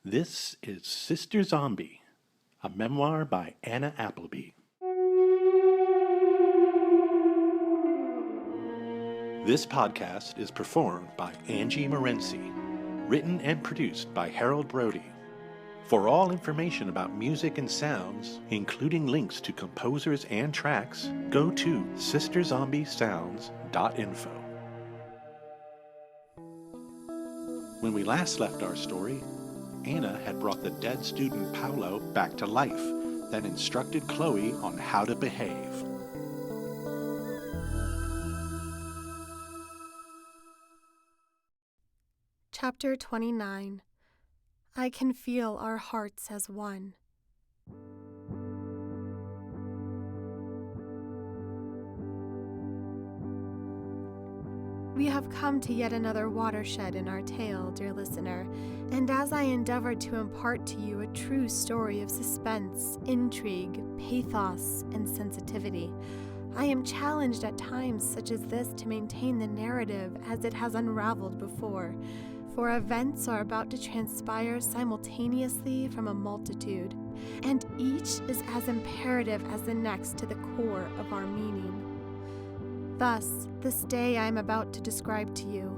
This is Sister Zombie, a memoir by Anna Appleby. This podcast is performed by Angie Morency, written and produced by Harold Brody. For all information about music and sounds, including links to composers and tracks, go to sisterzombiessounds.info. When we last left our story, Anna had brought the dead student Paolo back to life, then instructed Chloe on how to behave. Chapter 29. I can feel our hearts as one. We have come to yet another watershed in our tale, dear listener, and as I endeavor to impart to you a true story of suspense, intrigue, pathos, and sensitivity, I am challenged at times such as this to maintain the narrative as it has unraveled before, for events are about to transpire simultaneously from a multitude, and each is as imperative as the next to the core of our meaning. Thus, this day I am about to describe to you,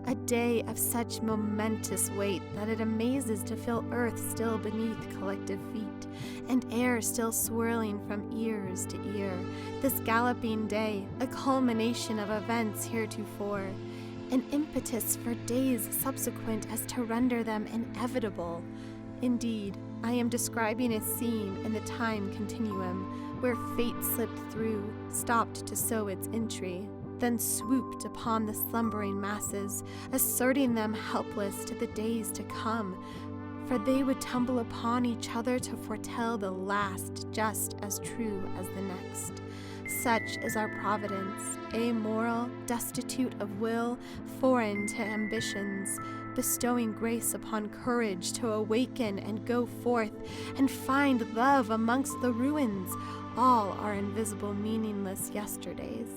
a day of such momentous weight that it amazes to feel earth still beneath collective feet, and air still swirling from ears to ear, this galloping day, a culmination of events heretofore, an impetus for days subsequent as to render them inevitable. Indeed, I am describing a scene in the time continuum, where fate slipped through, stopped to sow its entry, then swooped upon the slumbering masses, asserting them helpless to the days to come, for they would tumble upon each other to foretell the last just as true as the next. Such is our providence, amoral, destitute of will, foreign to ambitions, bestowing grace upon courage to awaken and go forth and find love amongst the ruins, all our invisible, meaningless yesterdays.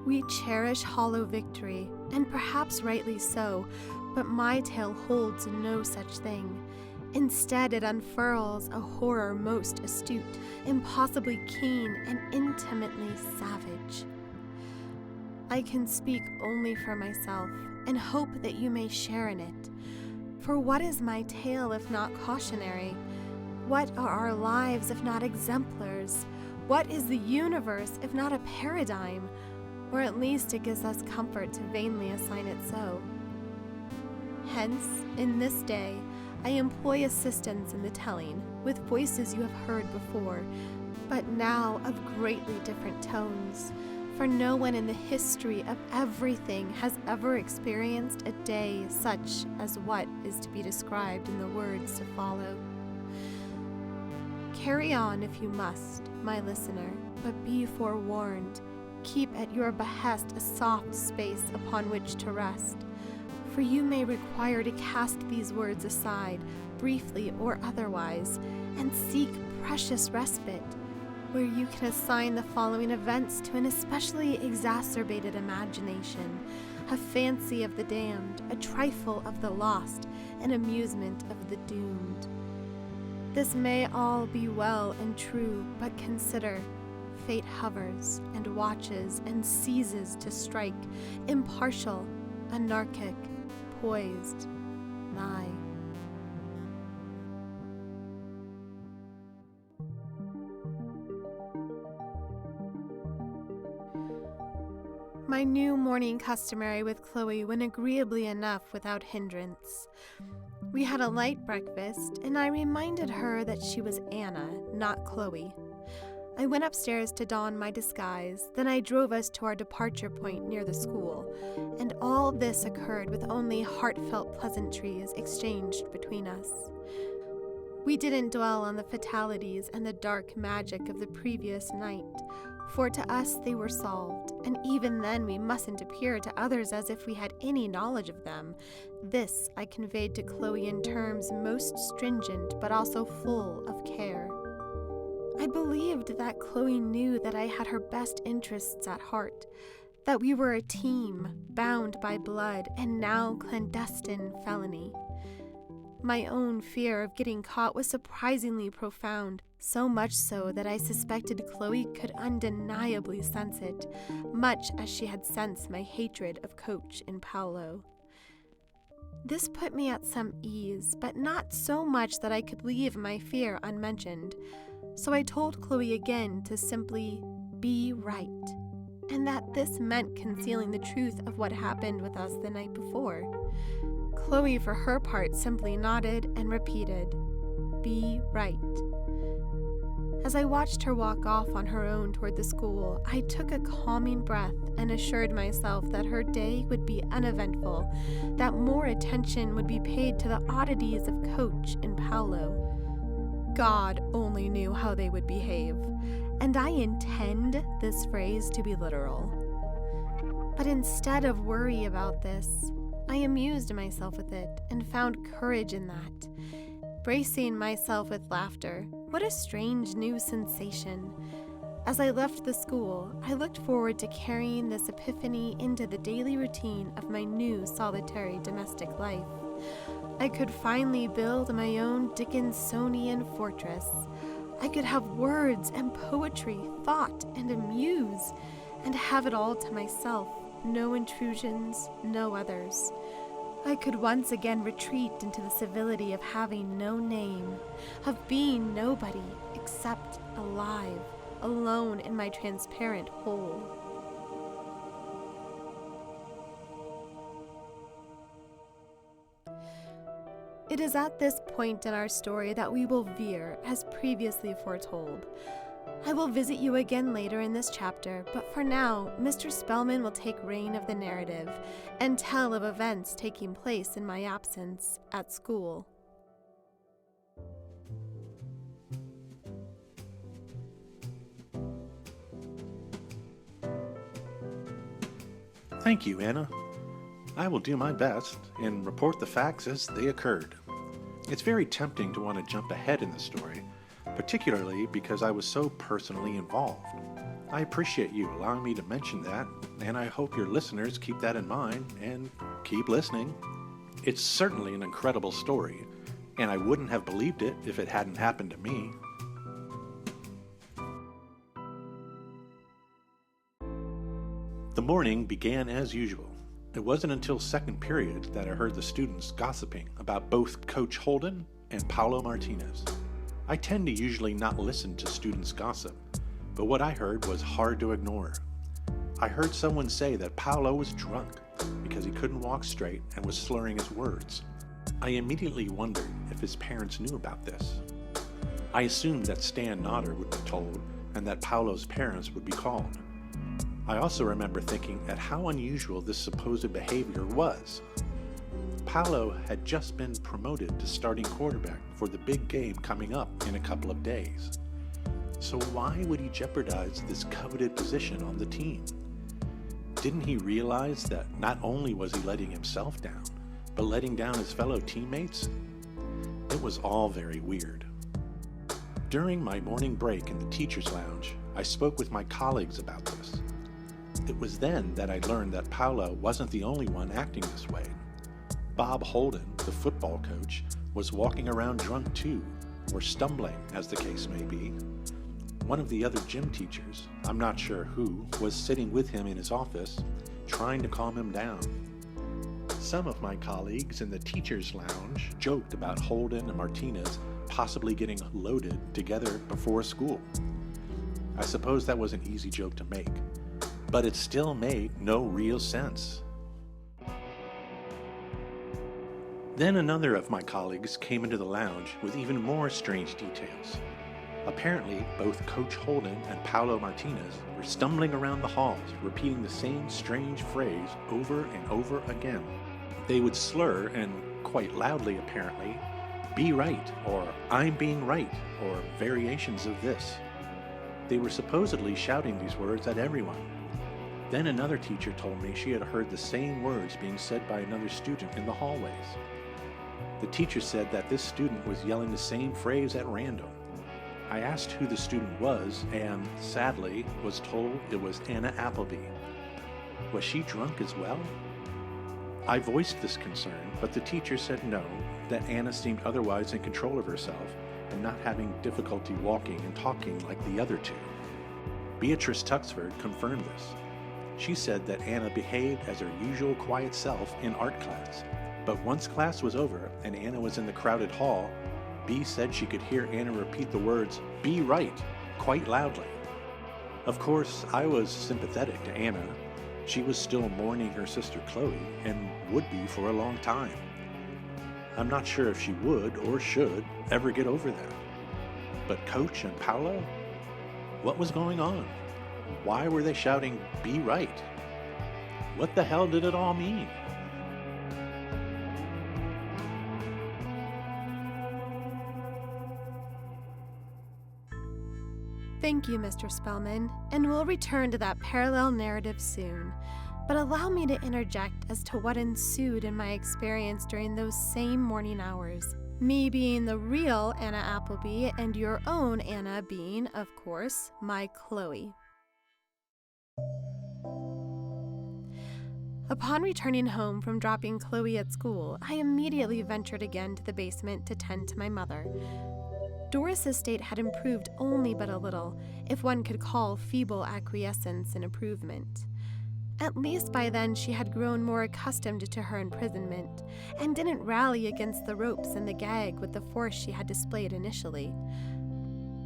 We cherish hollow victory, and perhaps rightly so, but my tale holds no such thing. Instead, it unfurls a horror most astute, impossibly keen, and intimately savage. I can speak only for myself, and hope that you may share in it. For what is my tale if not cautionary? What are our lives if not exemplars? What is the universe if not a paradigm? Or at least it gives us comfort to vainly assign it so. Hence, in this day, I employ assistants in the telling, with voices you have heard before, but now of greatly different tones, for no one in the history of everything has ever experienced a day such as what is to be described in the words to follow. Carry on if you must, my listener, but be forewarned. Keep at your behest a soft space upon which to rest, for you may require to cast these words aside, briefly or otherwise, and seek precious respite, where you can assign the following events to an especially exacerbated imagination, a fancy of the damned, a trifle of the lost, an amusement of the doomed. This may all be well and true, but consider, fate hovers and watches and ceases to strike, impartial, anarchic, poised, nigh. My new morning customary with Chloe went agreeably enough without hindrance. We had a light breakfast, and I reminded her that she was Anna, not Chloe. I went upstairs to don my disguise, then I drove us to our departure point near the school, and all this occurred with only heartfelt pleasantries exchanged between us. We didn't dwell on the fatalities and the dark magic of the previous night, for to us they were solved, and even then we mustn't appear to others as if we had any knowledge of them. This I conveyed to Chloe in terms most stringent but also full of care. I believed that Chloe knew that I had her best interests at heart, that we were a team, bound by blood and now clandestine felony. My own fear of getting caught was surprisingly profound, so much so that I suspected Chloe could undeniably sense it, much as she had sensed my hatred of Coach and Paolo. This put me at some ease, but not so much that I could leave my fear unmentioned. So I told Chloe again to simply be right, and that this meant concealing the truth of what happened with us the night before. Chloe, for her part, simply nodded and repeated, "Be right." As I watched her walk off on her own toward the school, I took a calming breath and assured myself that her day would be uneventful, that more attention would be paid to the oddities of Coach and Paolo. God only knew how they would behave, and I intend this phrase to be literal. But instead of worry about this, I amused myself with it and found courage in that. Bracing myself with laughter, what a strange new sensation. As I left the school, I looked forward to carrying this epiphany into the daily routine of my new solitary domestic life. I could finally build my own Dickinsonian fortress. I could have words and poetry, thought and amuse, and have it all to myself, no intrusions, no others. I could once again retreat into the civility of having no name, of being nobody except alive, alone in my transparent whole. It is at this point in our story that we will veer, as previously foretold. I will visit you again later in this chapter, but for now, Mr. Spellman will take reign of the narrative and tell of events taking place in my absence at school. Thank you, Anna. I will do my best and report the facts as they occurred. It's very tempting to want to jump ahead in the story, particularly because I was so personally involved. I appreciate you allowing me to mention that, and I hope your listeners keep that in mind and keep listening. It's certainly an incredible story, and I wouldn't have believed it if it hadn't happened to me. The morning began as usual. It wasn't until second period that I heard the students gossiping about both Coach Holden and Paolo Martinez. I tend to usually not listen to students' gossip, but what I heard was hard to ignore. I heard someone say that Paolo was drunk because he couldn't walk straight and was slurring his words. I immediately wondered if his parents knew about this. I assumed that Stan Nodder would be told and that Paolo's parents would be called. I also remember thinking at how unusual this supposed behavior was. Paolo had just been promoted to starting quarterback for the big game coming up in a couple of days. So why would he jeopardize this coveted position on the team? Didn't he realize that not only was he letting himself down, but letting down his fellow teammates? It was all very weird. During my morning break in the teacher's lounge, I spoke with my colleagues about this. It was then that I learned that Paolo wasn't the only one acting this way. Bob Holden, the football coach, was walking around drunk too, or stumbling, as the case may be. One of the other gym teachers, I'm not sure who, was sitting with him in his office, trying to calm him down. Some of my colleagues in the teacher's lounge joked about Holden and Martinez possibly getting loaded together before school. I suppose that was an easy joke to make, but it still made no real sense. Then another of my colleagues came into the lounge with even more strange details. Apparently, both Coach Holden and Paolo Martinez were stumbling around the halls, repeating the same strange phrase over and over again. They would slur, and quite loudly apparently, "Be right," or "I'm being right," or variations of this. They were supposedly shouting these words at everyone. Then another teacher told me she had heard the same words being said by another student in the hallways. The teacher said that this student was yelling the same phrase at random. I asked who the student was and, sadly, was told it was Anna Appleby. Was she drunk as well? I voiced this concern, but the teacher said no, that Anna seemed otherwise in control of herself and not having difficulty walking and talking like the other two. Beatrice Tuxford confirmed this. She said that Anna behaved as her usual quiet self in art class, but once class was over and Anna was in the crowded hall, Bea said she could hear Anna repeat the words, "Be right," quite loudly. Of course, I was sympathetic to Anna. She was still mourning her sister Chloe, and would be for a long time. I'm not sure if she would or should ever get over that. But Coach and Paolo? What was going on? Why were they shouting, "Be right"? What the hell did it all mean? Thank you, Mr. Spellman, and we'll return to that parallel narrative soon. But allow me to interject as to what ensued in my experience during those same morning hours. Me being the real Anna Appleby, and your own Anna being, of course, my Chloe. Upon returning home from dropping Chloe at school, I immediately ventured again to the basement to tend to my mother. Doris's state had improved only but a little, if one could call feeble acquiescence an improvement. At least by then she had grown more accustomed to her imprisonment, and didn't rally against the ropes and the gag with the force she had displayed initially.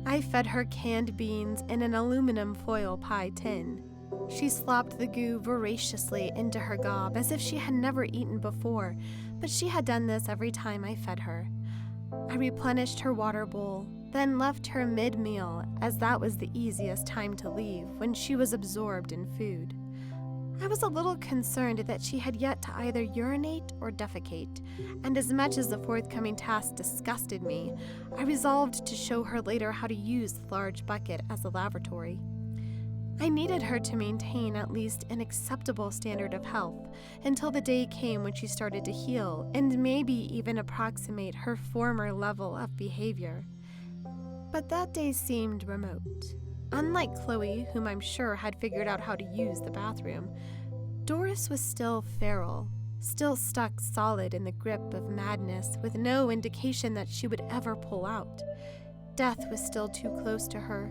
I fed her canned beans in an aluminum foil pie tin. She slopped the goo voraciously into her gob as if she had never eaten before, but she had done this every time I fed her. I replenished her water bowl, then left her mid-meal, as that was the easiest time to leave when she was absorbed in food. I was a little concerned that she had yet to either urinate or defecate, and as much as the forthcoming task disgusted me, I resolved to show her later how to use the large bucket as a lavatory. I needed her to maintain at least an acceptable standard of health until the day came when she started to heal and maybe even approximate her former level of behavior. But that day seemed remote. Unlike Chloe, whom I'm sure had figured out how to use the bathroom, Doris was still feral, still stuck solid in the grip of madness with no indication that she would ever pull out. Death was still too close to her.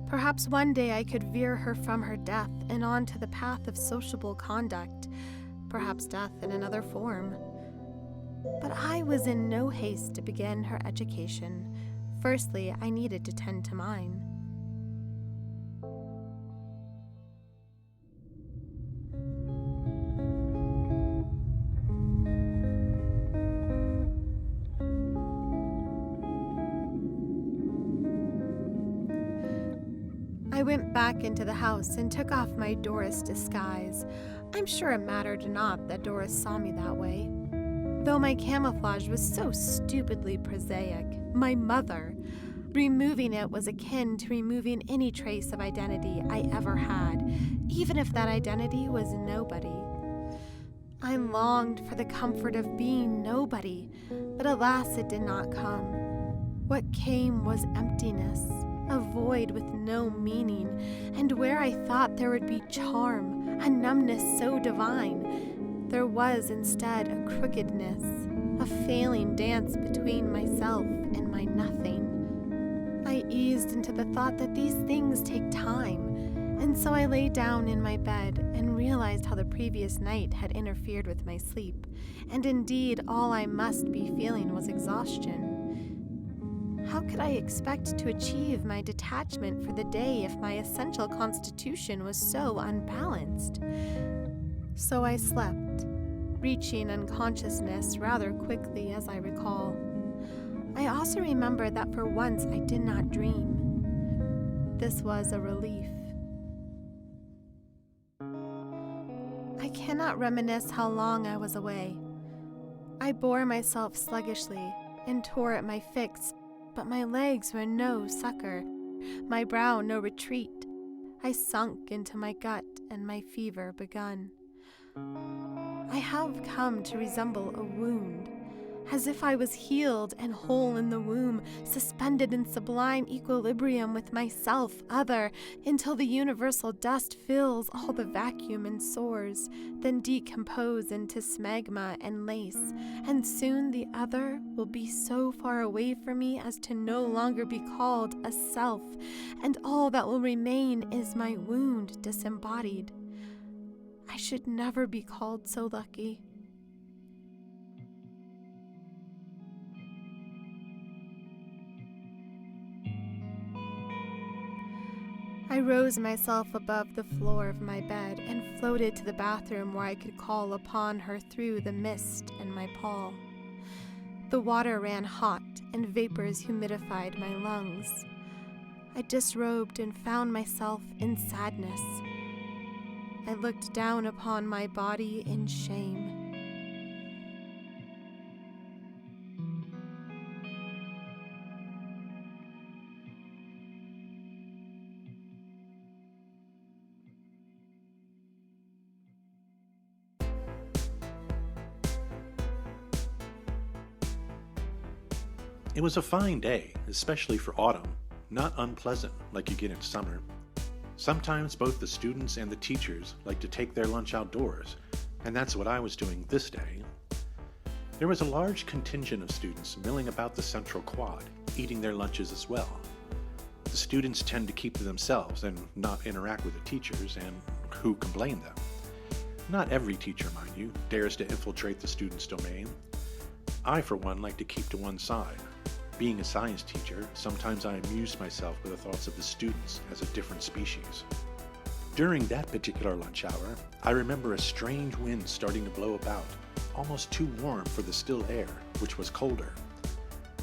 Perhaps one day I could veer her from her death and onto the path of sociable conduct, perhaps death in another form. But I was in no haste to begin her education. Firstly, I needed to tend to mine. I went back into the house and took off my Doris disguise. I'm sure it mattered not that Doris saw me that way. Though my camouflage was so stupidly prosaic, my mother, removing it was akin to removing any trace of identity I ever had, even if that identity was nobody. I longed for the comfort of being nobody, but alas, it did not come. What came was emptiness. A void with no meaning, and where I thought there would be charm, a numbness so divine, there was instead a crookedness, a failing dance between myself and my nothing. I eased into the thought that these things take time, and so I lay down in my bed and realized how the previous night had interfered with my sleep, and indeed all I must be feeling was exhaustion. How could I expect to achieve my detachment for the day if my essential constitution was so unbalanced? So I slept, reaching unconsciousness rather quickly as I recall. I also remember that for once I did not dream. This was a relief. I cannot reminisce how long I was away. I bore myself sluggishly and tore at my fix, but my legs were no succor, my brow no retreat. I sunk into my gut, and my fever begun. I have come to resemble a wound, as if I was healed and whole in the womb, suspended in sublime equilibrium with myself, other, until the universal dust fills all the vacuum and soars, then decompose into smegma and lace, and soon the other will be so far away from me as to no longer be called a self, and all that will remain is my wound disembodied. I should never be called so lucky. I rose myself above the floor of my bed and floated to the bathroom where I could call upon her through the mist and my pall. The water ran hot and vapors humidified my lungs. I disrobed and found myself in sadness. I looked down upon my body in shame. It was a fine day, especially for autumn, not unpleasant like you get in summer. Sometimes both the students and the teachers like to take their lunch outdoors, and that's what I was doing this day. There was a large contingent of students milling about the central quad, eating their lunches as well. The students tend to keep to themselves and not interact with the teachers, and who can blame them? Not every teacher, mind you, dares to infiltrate the student's domain. I, for one, like to keep to one side. Being a science teacher, sometimes I amused myself with the thoughts of the students as a different species. During that particular lunch hour, I remember a strange wind starting to blow about, almost too warm for the still air, which was colder.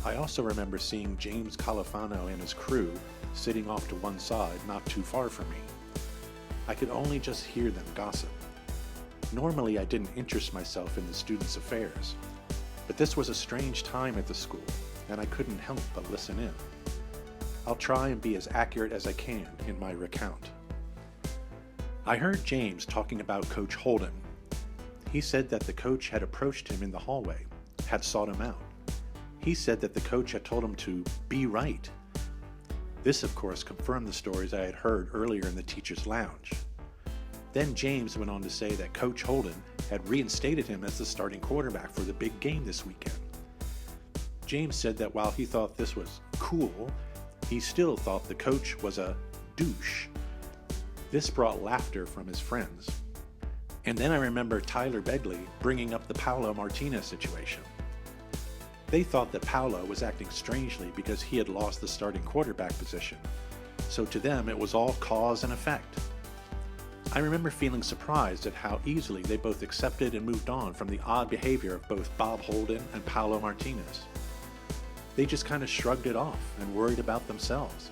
I also remember seeing James Califano and his crew sitting off to one side not too far from me. I could only just hear them gossip. Normally I didn't interest myself in the students' affairs, but this was a strange time at the school, and I couldn't help but listen in. I'll try and be as accurate as I can in my recount. I heard James talking about Coach Holden. He said that the coach had approached him in the hallway, had sought him out. He said that the coach had told him to be right. This, of course, confirmed the stories I had heard earlier in the teacher's lounge. Then James went on to say that Coach Holden had reinstated him as the starting quarterback for the big game this weekend. James said that while he thought this was cool, he still thought the coach was a douche. This brought laughter from his friends. And then I remember Tyler Begley bringing up the Paulo Martinez situation. They thought that Paulo was acting strangely because he had lost the starting quarterback position. So to them, it was all cause and effect. I remember feeling surprised at how easily they both accepted and moved on from the odd behavior of both Bob Holden and Paulo Martinez. They just kind of shrugged it off and worried about themselves.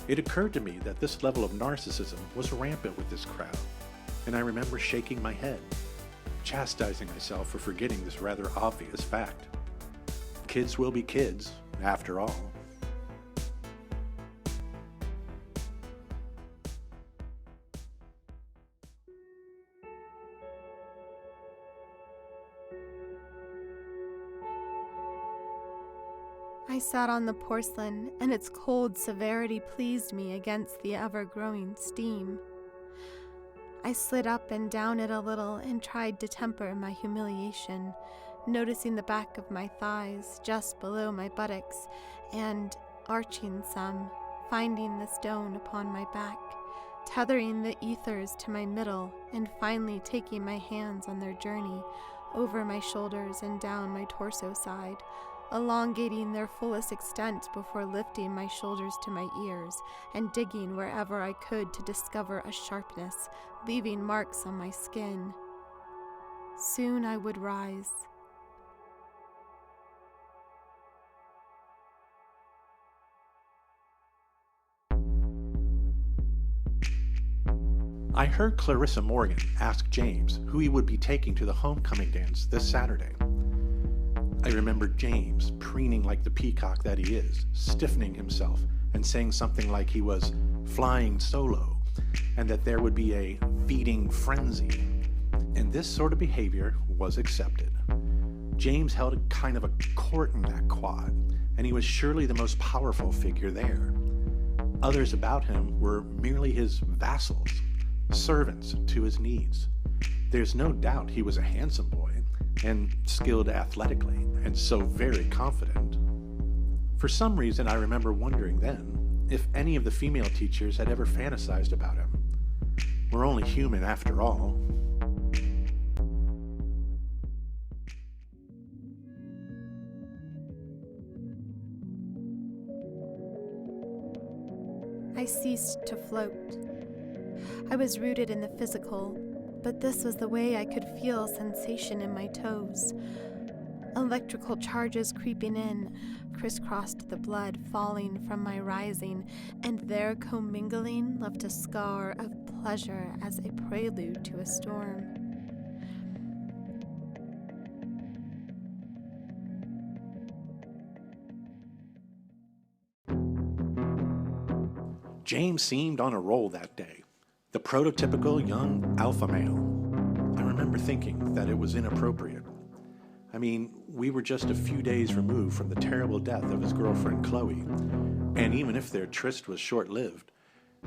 It occurred to me that this level of narcissism was rampant with this crowd, and I remember shaking my head, chastising myself for forgetting this rather obvious fact. Kids will be kids, after all. I sat on the porcelain, and its cold severity pleased me against the ever-growing steam. I slid up and down it a little and tried to temper my humiliation, noticing the back of my thighs just below my buttocks, and arching some, finding the stone upon my back, tethering the ethers to my middle, and finally taking my hands on their journey over my shoulders and down my torso side, elongating their fullest extent before lifting my shoulders to my ears and digging wherever I could to discover a sharpness, leaving marks on my skin. Soon I would rise. I heard Clarissa Morgan ask James who he would be taking to the homecoming dance this Saturday. I remembered James preening like the peacock that he is, stiffening himself and saying something like he was flying solo and that there would be a feeding frenzy. And this sort of behavior was accepted. James held a kind of a court in that quad, and he was surely the most powerful figure there. Others about him were merely his vassals, servants to his needs. There's no doubt he was a handsome boy, and skilled athletically, and so very confident. For some reason, I remember wondering then if any of the female teachers had ever fantasized about him. We're only human after all. I ceased to float. I was rooted in the physical, but this was the way I could feel sensation in my toes. Electrical charges creeping in, crisscrossed the blood falling from my rising, and there commingling left a scar of pleasure as a prelude to a storm. James seemed on a roll that day, the prototypical young alpha male. I remember thinking that it was inappropriate. I mean, we were just a few days removed from the terrible death of his girlfriend Chloe, and even if their tryst was short-lived,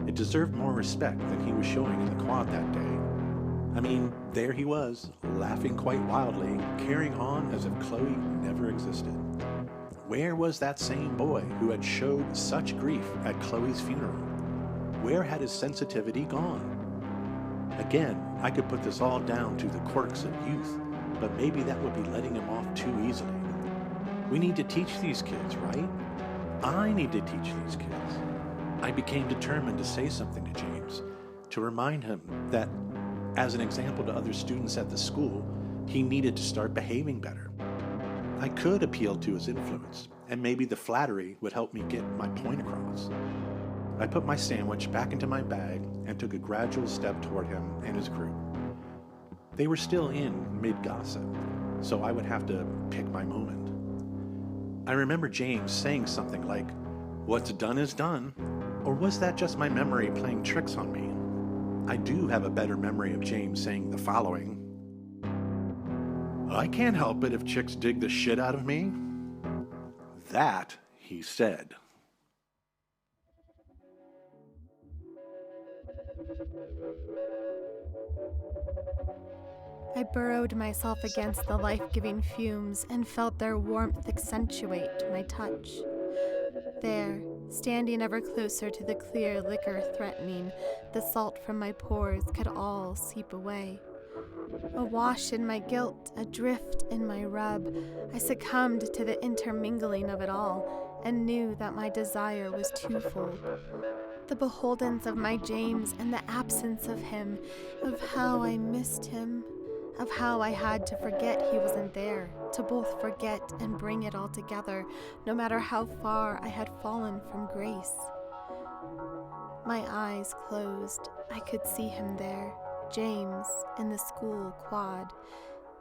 it deserved more respect than he was showing in the quad that day. I mean, there he was, laughing quite wildly, carrying on as if Chloe never existed. Where was that same boy who had showed such grief at Chloe's funeral? Where had his sensitivity gone? Again, I could put this all down to the quirks of youth, but maybe that would be letting him off too easily. We need to teach these kids, right? I need to teach these kids. I became determined to say something to James, to remind him that, as an example to other students at the school, he needed to start behaving better. I could appeal to his influence, and maybe the flattery would help me get my point across. I put my sandwich back into my bag and took a gradual step toward him and his group. They were still in mid-gossip, so I would have to pick my moment. I remember James saying something like, "What's done is done," or was that just my memory playing tricks on me? I do have a better memory of James saying the following: "I can't help it if chicks dig the shit out of me." That he said. I burrowed myself against the life-giving fumes and felt their warmth accentuate my touch. There, standing ever closer to the clear liquor threatening, the salt from my pores could all seep away. Awash in my guilt, adrift in my rub, I succumbed to the intermingling of it all and knew that my desire was twofold. The beholdence of my James and the absence of him, of how I missed him, of how I had to forget he wasn't there, to both forget and bring it all together, no matter how far I had fallen from grace. My eyes closed. I could see him there, James, in the school quad.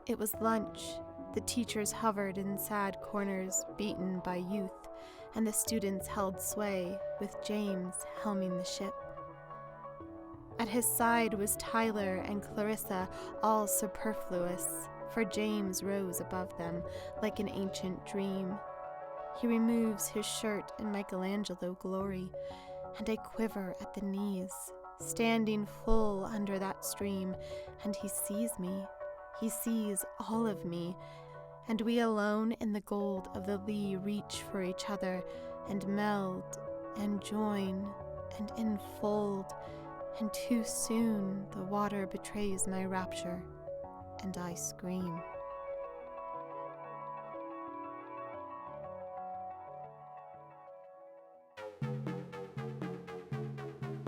It was lunch. The teachers hovered in sad corners, beaten by youth, and the students held sway, with James helming the ship. At his side was Tyler and Clarissa, all superfluous, for James rose above them like an ancient dream. He removes his shirt in Michelangelo glory, and I quiver at the knees, standing full under that stream, and he sees me. He sees all of me, and we alone in the gold of the lee reach for each other, and meld, and join, and enfold, and too soon the water betrays my rapture, and I scream.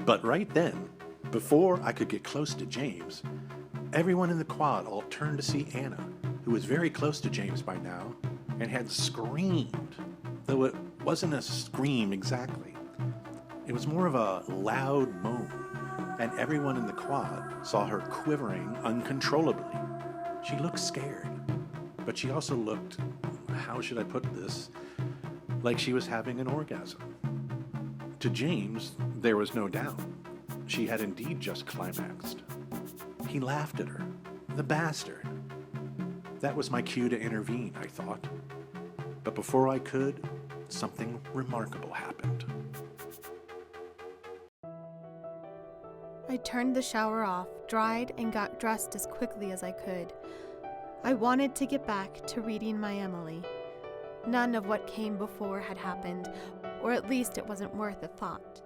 But right then, before I could get close to James, everyone in the quad all turned to see Anna, who was very close to James by now, and had screamed, though it wasn't a scream exactly. It was more of a loud moan, and everyone in the quad saw her quivering uncontrollably. She looked scared, but she also looked, how should I put this, like she was having an orgasm. To James, there was no doubt. She had indeed just climaxed. He laughed at her, the bastard. That was my cue to intervene, I thought. But before I could, something remarkable happened. I turned the shower off, dried, and got dressed as quickly as I could. I wanted to get back to reading my Emily. None of what came before had happened, or at least it wasn't worth a thought.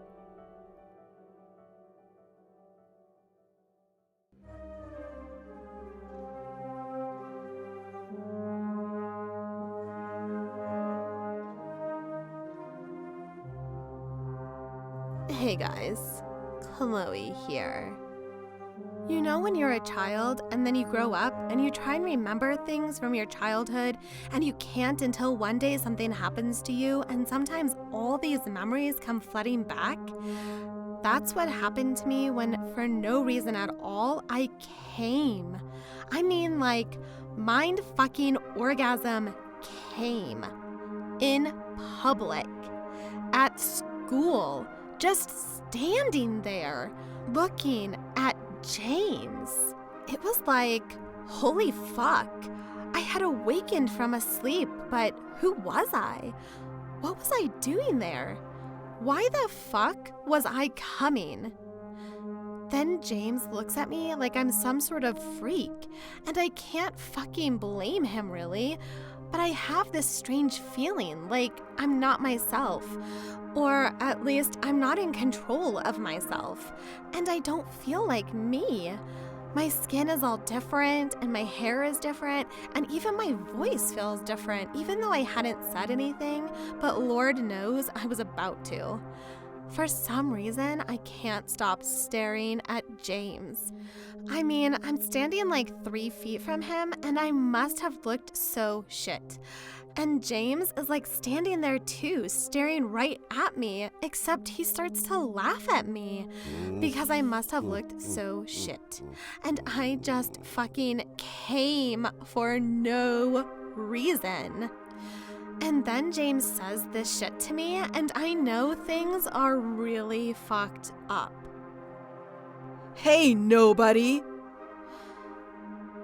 Hey guys, Chloe here. You know when you're a child and then you grow up and you try and remember things from your childhood and you can't until one day something happens to you and sometimes all these memories come flooding back? That's what happened to me when, for no reason at all, I came. I mean, like, mind-fucking orgasm came. In public. At school. Just standing there, looking at James. It was like, holy fuck. I had awakened from a sleep, but who was I? What was I doing there? Why the fuck was I coming? Then James looks at me like I'm some sort of freak, and I can't fucking blame him really, but I have this strange feeling like I'm not myself. Or at least I'm not in control of myself, and I don't feel like me. My skin is all different, and my hair is different, and even my voice feels different, even though I hadn't said anything, but Lord knows I was about to. For some reason, I can't stop staring at James. I mean, I'm standing like 3 feet from him, and I must have looked so shit. And James is like standing there too, staring right at me, except he starts to laugh at me because I must have looked so shit. And I just fucking came for no reason. And then James says this shit to me, and I know things are really fucked up. Hey, nobody!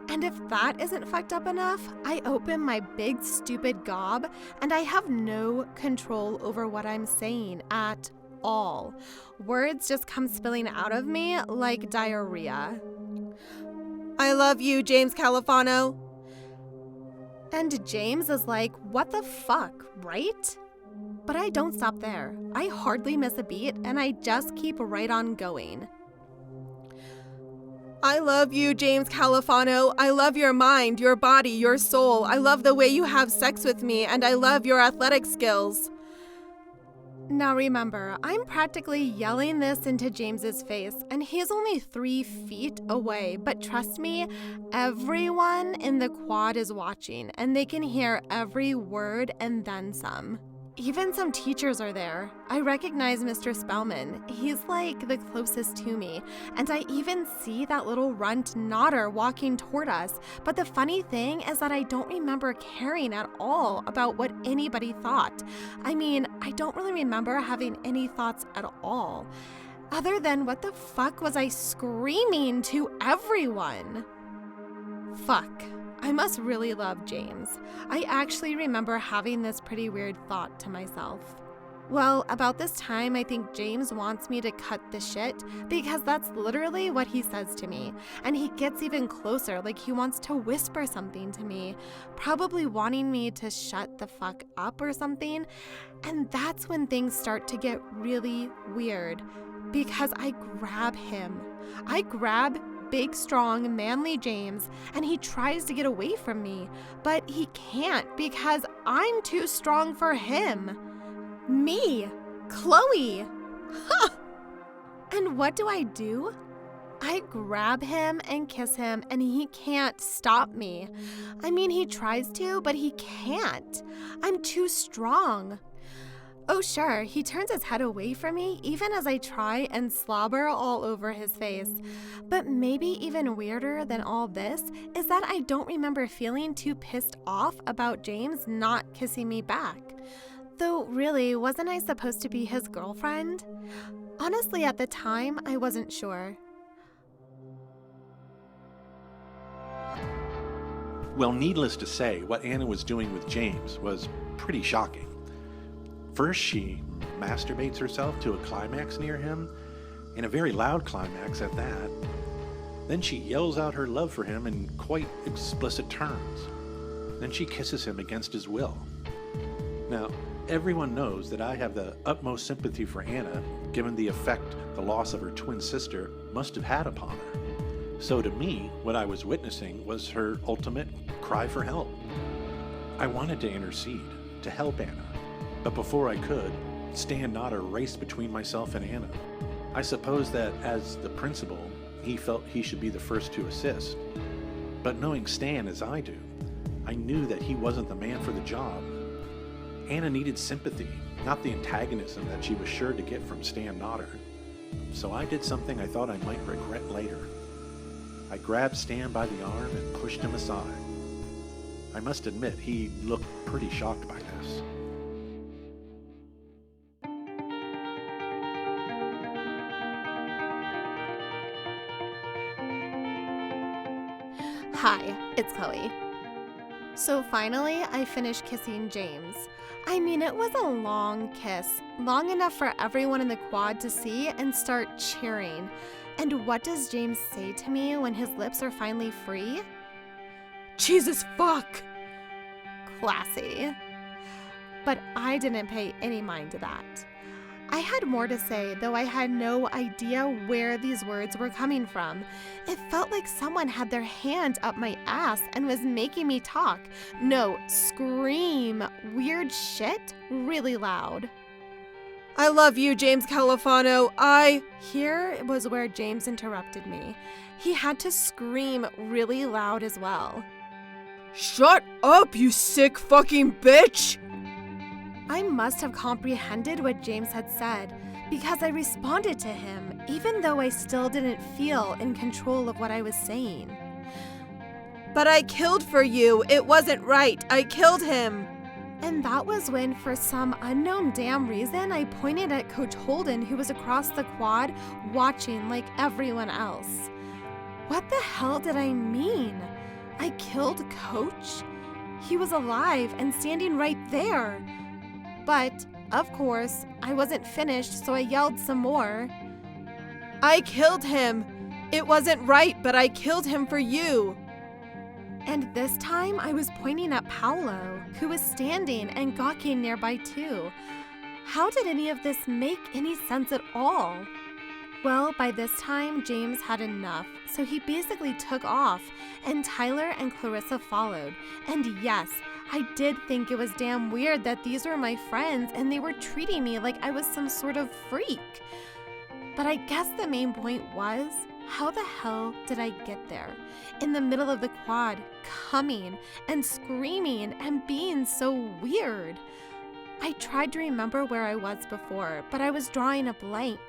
And if that isn't fucked up enough, I open my big stupid gob and I have no control over what I'm saying at all. Words just come spilling out of me like diarrhea. I love you, James Califano. And James is like, what the fuck, right? But I don't stop there. I hardly miss a beat and I just keep right on going. I love you, James Califano. I love your mind, your body, your soul. I love the way you have sex with me, and I love your athletic skills. Now remember, I'm practically yelling this into James's face, and he's only 3 feet away. But trust me, everyone in the quad is watching, and they can hear every word and then some. Even some teachers are there. I recognize Mr. Spellman. He's like the closest to me. And I even see that little runt Nodder walking toward us. But the funny thing is that I don't remember caring at all about what anybody thought. I mean, I don't really remember having any thoughts at all. Other than what the fuck was I screaming to everyone? Fuck. I must really love James. I actually remember having this pretty weird thought to myself. Well, about this time, I think James wants me to cut the shit because that's literally what he says to me. And he gets even closer, like he wants to whisper something to me, probably wanting me to shut the fuck up or something. And that's when things start to get really weird because I grab him. I grab big, strong, manly James, and he tries to get away from me, but he can't because I'm too strong for him. Me, Chloe. Huh. And what do? I grab him and kiss him, and he can't stop me. I mean, he tries to, but he can't. I'm too strong. Oh, sure, he turns his head away from me even as I try and slobber all over his face. But maybe even weirder than all this is that I don't remember feeling too pissed off about James not kissing me back. Though really, wasn't I supposed to be his girlfriend? Honestly, at the time, I wasn't sure. Well, needless to say, what Anna was doing with James was pretty shocking. First, she masturbates herself to a climax near him, and a very loud climax at that. Then she yells out her love for him in quite explicit terms. Then she kisses him against his will. Now, everyone knows that I have the utmost sympathy for Anna, given the effect the loss of her twin sister must have had upon her. So to me, what I was witnessing was her ultimate cry for help. I wanted to intercede, to help Anna, but before I could, Stan Nodder raced between myself and Anna. I suppose that as the principal, he felt he should be the first to assist. But knowing Stan as I do, I knew that he wasn't the man for the job. Anna needed sympathy, not the antagonism that she was sure to get from Stan Nodder. So I did something I thought I might regret later. I grabbed Stan by the arm and pushed him aside. I must admit, he looked pretty shocked by this. Hi, it's Chloe. So finally, I finished kissing James. I mean, it was a long kiss, long enough for everyone in the quad to see and start cheering. And what does James say to me when his lips are finally free? Jesus fuck! Classy. But I didn't pay any mind to that. I had more to say, though I had no idea where these words were coming from. It felt like someone had their hand up my ass and was making me talk. No, scream weird shit really loud. I love you, James Califano. Here was where James interrupted me. He had to scream really loud as well. Shut up, you sick fucking bitch! I must have comprehended what James had said, because I responded to him, even though I still didn't feel in control of what I was saying. But I killed for you. It wasn't right. I killed him. And that was when, for some unknown damn reason, I pointed at Coach Holden, who was across the quad, watching like everyone else. What the hell did I mean? I killed Coach? He was alive and standing right there. But, of course, I wasn't finished, so I yelled some more. I killed him! It wasn't right, but I killed him for you! And this time, I was pointing at Paolo, who was standing and gawking nearby too. How did any of this make any sense at all? Well, by this time, James had enough, so he basically took off, and Tyler and Clarissa followed. And yes, I did think it was damn weird that these were my friends and they were treating me like I was some sort of freak. But I guess the main point was, how the hell did I get there? In the middle of the quad, coming and screaming and being so weird. I tried to remember where I was before, but I was drawing a blank.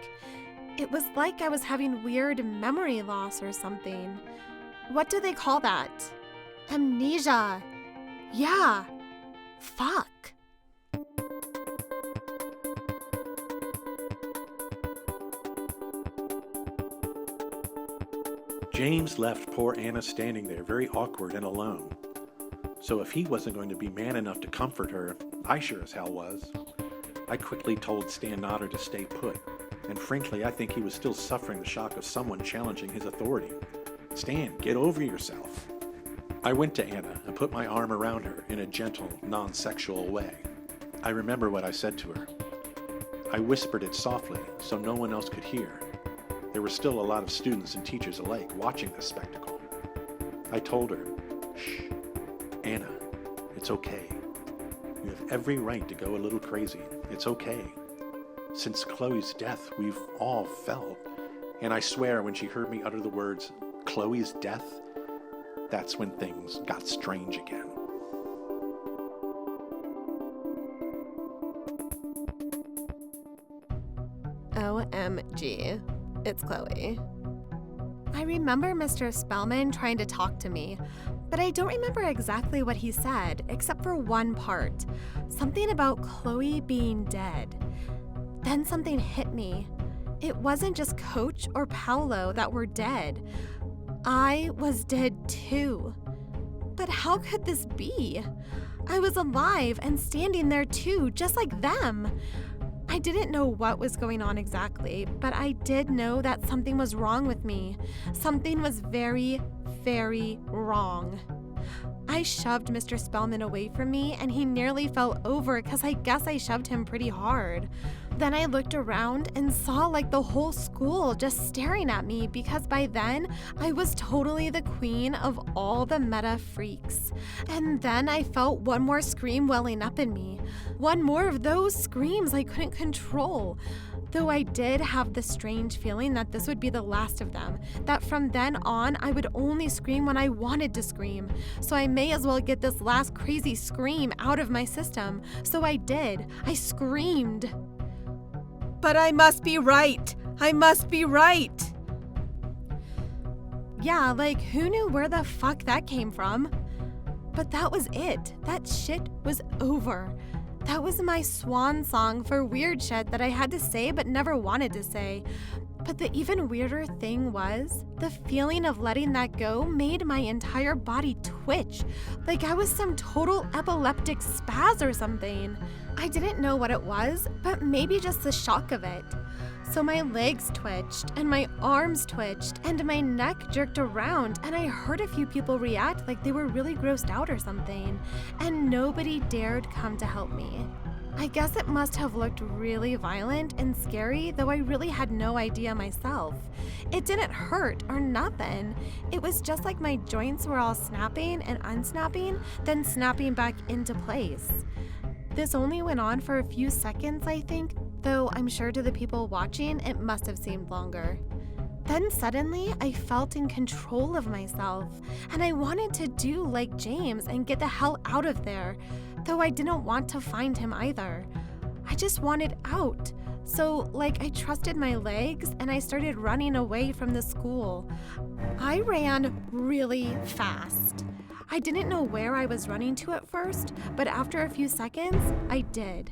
It was like I was having weird memory loss or something. What do they call that? Amnesia. Yeah. Fuck. James left poor Anna standing there very awkward and alone. So if he wasn't going to be man enough to comfort her, I sure as hell was. I quickly told Stan Nodder to stay put, and frankly I think he was still suffering the shock of someone challenging his authority. Stan, get over yourself. I went to Anna and put my arm around her in a gentle, non-sexual way. I remember what I said to her. I whispered it softly so no one else could hear. There were still a lot of students and teachers alike watching this spectacle. I told her, "Shh, Anna, it's okay. You have every right to go a little crazy. It's okay. Since Chloe's death, we've all felt." And I swear when she heard me utter the words, "Chloe's death," that's when things got strange again. OMG. It's Chloe. I remember Mr. Spellman trying to talk to me, but I don't remember exactly what he said, except for one part. Something about Chloe being dead. Then something hit me. It wasn't just Coach or Paolo that were dead. I was dead too. But how could this be? I was alive and standing there too, just like them. I didn't know what was going on exactly, but I did know that something was wrong with me. Something was very, very wrong. I shoved Mr. Spellman away from me, and he nearly fell over because I guess I shoved him pretty hard. Then I looked around and saw like the whole school just staring at me, because by then I was totally the queen of all the meta freaks. And then I felt one more scream welling up in me. One more of those screams I couldn't control. Though I did have the strange feeling that this would be the last of them, that from then on I would only scream when I wanted to scream. So I may as well get this last crazy scream out of my system. So I did. I screamed. But I must be right. I must be right. Yeah, like who knew where the fuck that came from? But that was it. That shit was over. That was my swan song for weird shit that I had to say but never wanted to say. But the even weirder thing was, the feeling of letting that go made my entire body twitch, like I was some total epileptic spaz or something. I didn't know what it was, but maybe just the shock of it. So my legs twitched, and my arms twitched, and my neck jerked around, and I heard a few people react like they were really grossed out or something, and nobody dared come to help me. I guess it must have looked really violent and scary, though I really had no idea myself. It didn't hurt or nothing. It was just like my joints were all snapping and unsnapping, then snapping back into place. This only went on for a few seconds, I think, though I'm sure to the people watching it must have seemed longer. Then suddenly, I felt in control of myself, and I wanted to do like James and get the hell out of there, though I didn't want to find him either. I just wanted out. So, I trusted my legs, and I started running away from the school. I ran really fast. I didn't know where I was running to at first, but after a few seconds, I did.